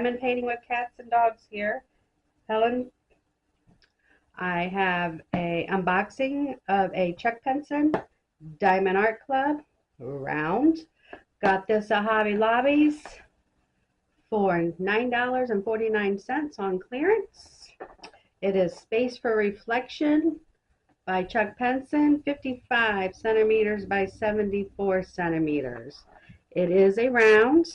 diamond painting with cats and dogs here. Helen, I have a unboxing of a Chuck Pinson Diamond Art Club round. Got this at Hobby Lobby's for $9.49 on clearance. It is Space for Reflection by Chuck Pinson, 55 centimeters by 74 centimeters. It is a round,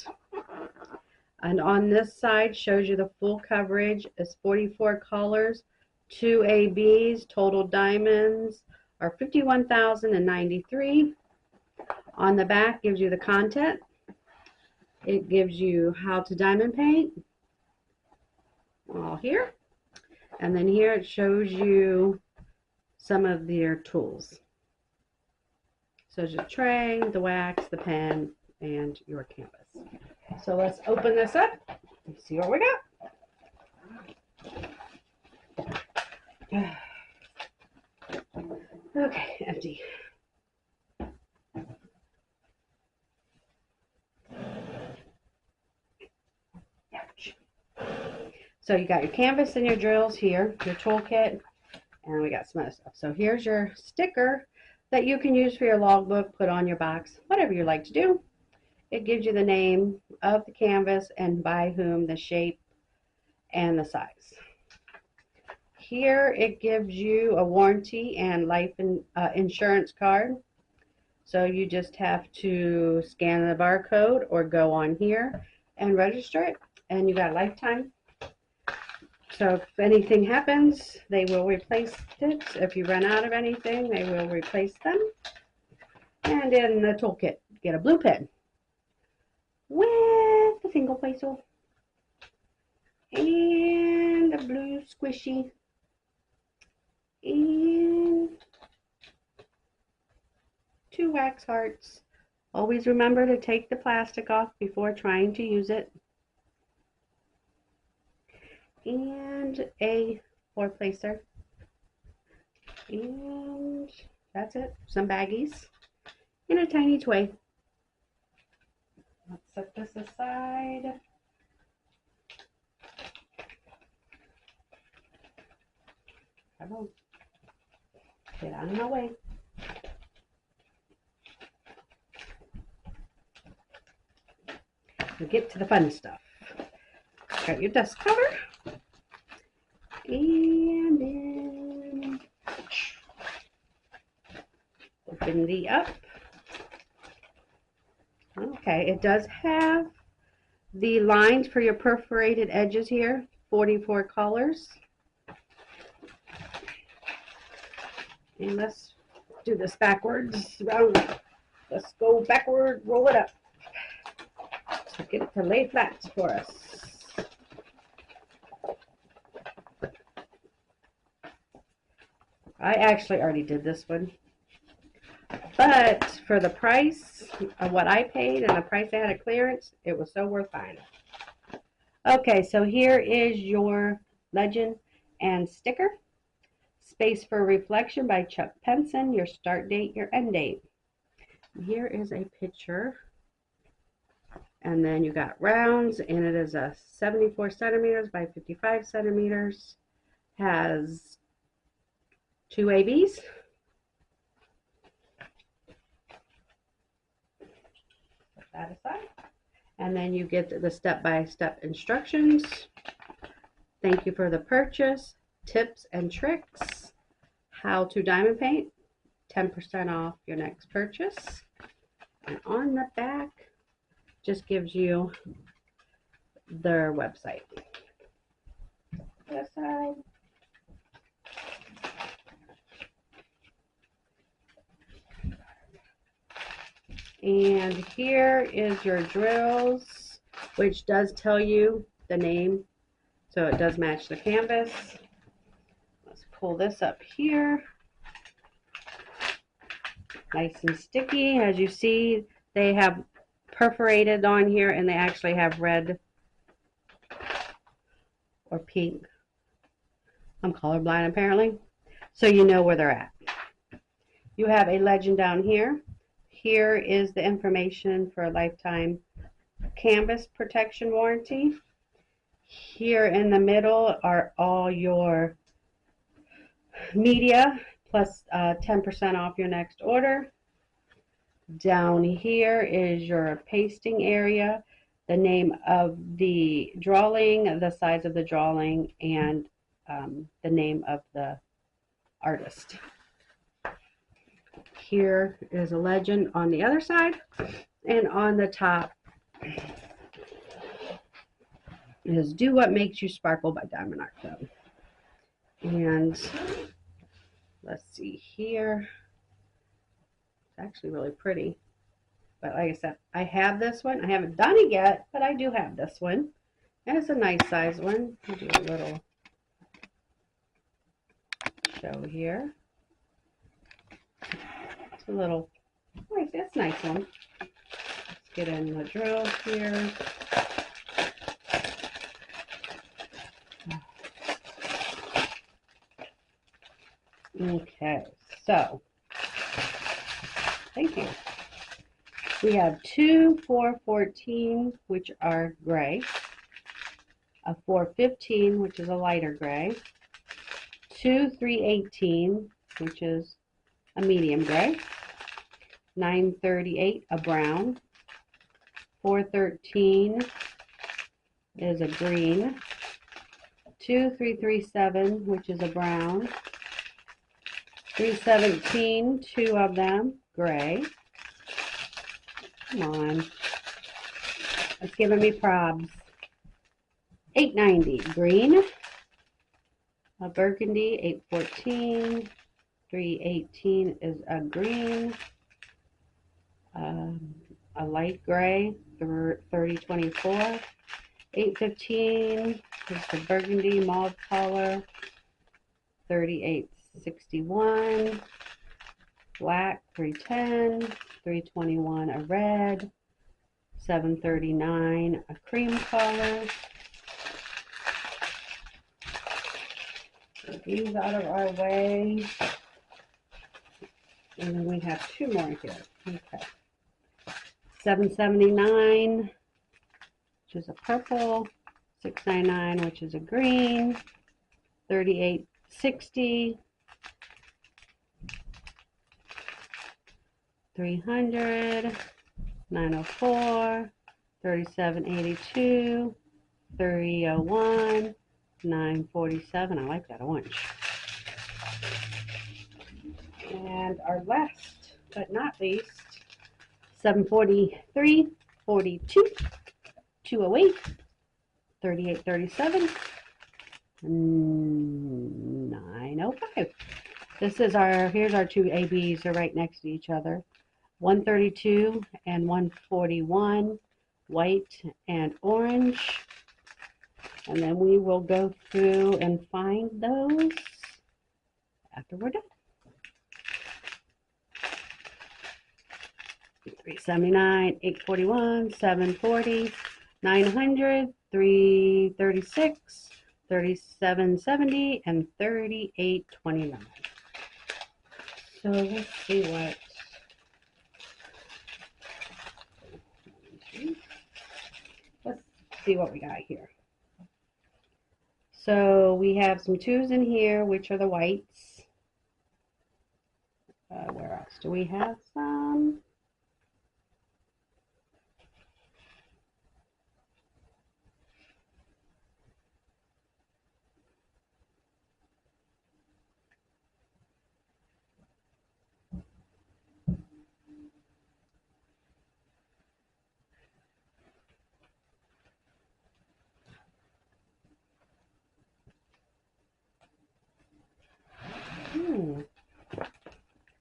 and on this side shows you the full coverage. It's 44 colors, 2 ABs, total diamonds are 51,093. On the back gives you the content. It gives you how to diamond paint, all here. And then here it shows you some of their tools. So there's your tray, the wax, the pen, and your canvas. So let's open this up and see what we got. Okay, empty. So you got your canvas and your drills here, your toolkit, and we got some other stuff. So here's your sticker that you can use for your logbook, put on your box, whatever you like to do. It gives you the name of the canvas and by whom, the shape, and the size. Here it gives you a warranty and life insurance card. So you just have to scan the barcode or go on here and register it, and you got a lifetime. So if anything happens, they will replace it. If you run out of anything, they will replace them. And in the toolkit, get a blue pen with a single pencil and a blue squishy and 2 wax hearts. Always remember to take the plastic off before trying to use it. And a 4-placer. And that's it. Some baggies in a tiny toy. Let's set this aside. Come on. Get out of my way. We get to the fun stuff. Got your dust cover. And then open the up. Okay, it does have the lines for your perforated edges here, 44 colors. And let's do this backwards. Let's go backward, roll it up. So get it to lay flat for us. I actually already did this one, but for the price of what I paid and the price I had at clearance, it was so worth buying it. Okay, so here is your legend and sticker. Space for Reflection by Chuck Pinson, your start date, your end date. Here is a picture, and then you got rounds, and it is a 74 centimeters by 55 centimeters, has 2 ABs. Put that aside. And then you get the step-by-step instructions. Thank you for the purchase. Tips and tricks. How to diamond paint. 10% off your next purchase. And on the back, just gives you their website. This side. And here is your drills, which does tell you the name, so it does match the canvas. Let's pull this up here. Nice and sticky. As you see, they have perforated on here, and they actually have red or pink. I'm colorblind apparently, so you know where they're at. You have a legend down here. Here is the information for a lifetime canvas protection warranty. Here in the middle are all your media plus 10% off your next order. Down here is your pasting area, the name of the drawing, the size of the drawing, and the name of the artist. Here is a legend on the other side, and on the top is Do What Makes You Sparkle by Diamond Art Club. And let's see here. It's actually really pretty. But like I said, I have this one. I haven't done it yet, but I do have this one. And it's a nice size one. I'll do a little show here. It's a little, it's a nice one. Let's get in the drill here. Okay, so, thank you. We have two 414, which are gray, a 415, which is a lighter gray, two 318, which is a medium gray, 938, a brown, 413 is a green, two 337, which is a brown, 317, two of them, gray. Come on. It's giving me probs. 890, green. A burgundy, 814. 318 is a green. A light gray, 3024. 815 is the burgundy mauve color. 3861. Black, 310. 321 a red, 739 a cream color. Get these out of our way. And then we have two more here. Okay. 779, which is a purple, 699, which is a green, 3860. 300, 904, 3782, 3001, 947. I like that orange. And our last but not least, 743, 42, 208, 3837, 905. This is here's our two ABs. They're right next to each other. 132 and 141, white and orange. And then we will go through and find those after we're done. 379, 841, 740, 900, 336, 3770, and 3829. So let's see what we got here. So we have some twos in here, which are the whites. Where else do we have some?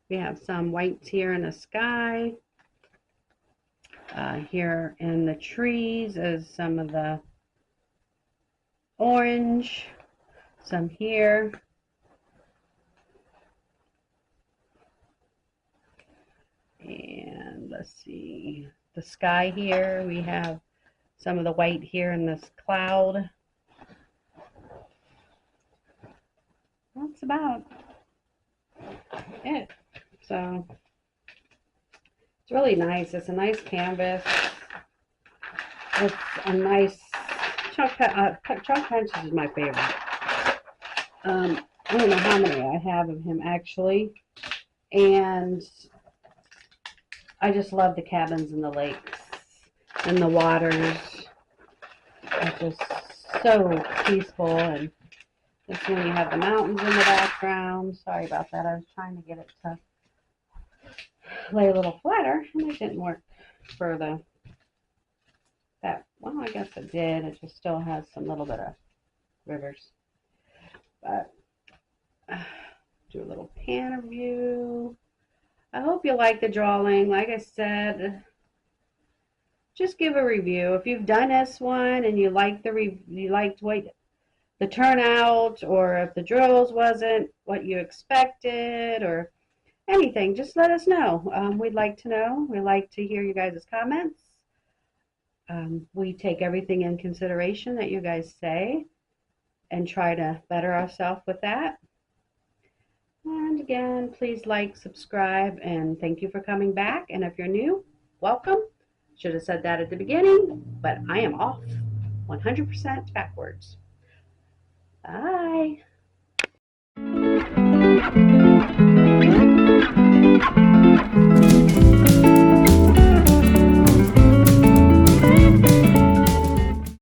We have some whites here in the sky. Here in the trees is some of the orange. Some here. And let's see. The sky here, we have some of the white here in this cloud. That's about it. So it's really nice. It's a nice canvas. It's a nice Chuck Pinson is my favorite. I don't know how many I have of him actually, and I just love the cabins and the lakes and the waters. It's just so peaceful, and just when you have the mountains in the background. Sorry about that. I was trying to get it to lay a little flatter, and it didn't work for that. Well, I guess it did. It just still has some little bit of rivers. But do a little pan view. I hope you like the drawing. Like I said, just give a review. If you've done S1 and you liked the turnout, or if the drills wasn't what you expected, or anything, just let us know. We'd like to know. We'd like to hear you guys' comments. We take everything in consideration that you guys say and try to better ourselves with that. And again, please like, subscribe, and thank you for coming back. And if you're new, welcome. Should have said that at the beginning, but I am off 100% backwards. Bye.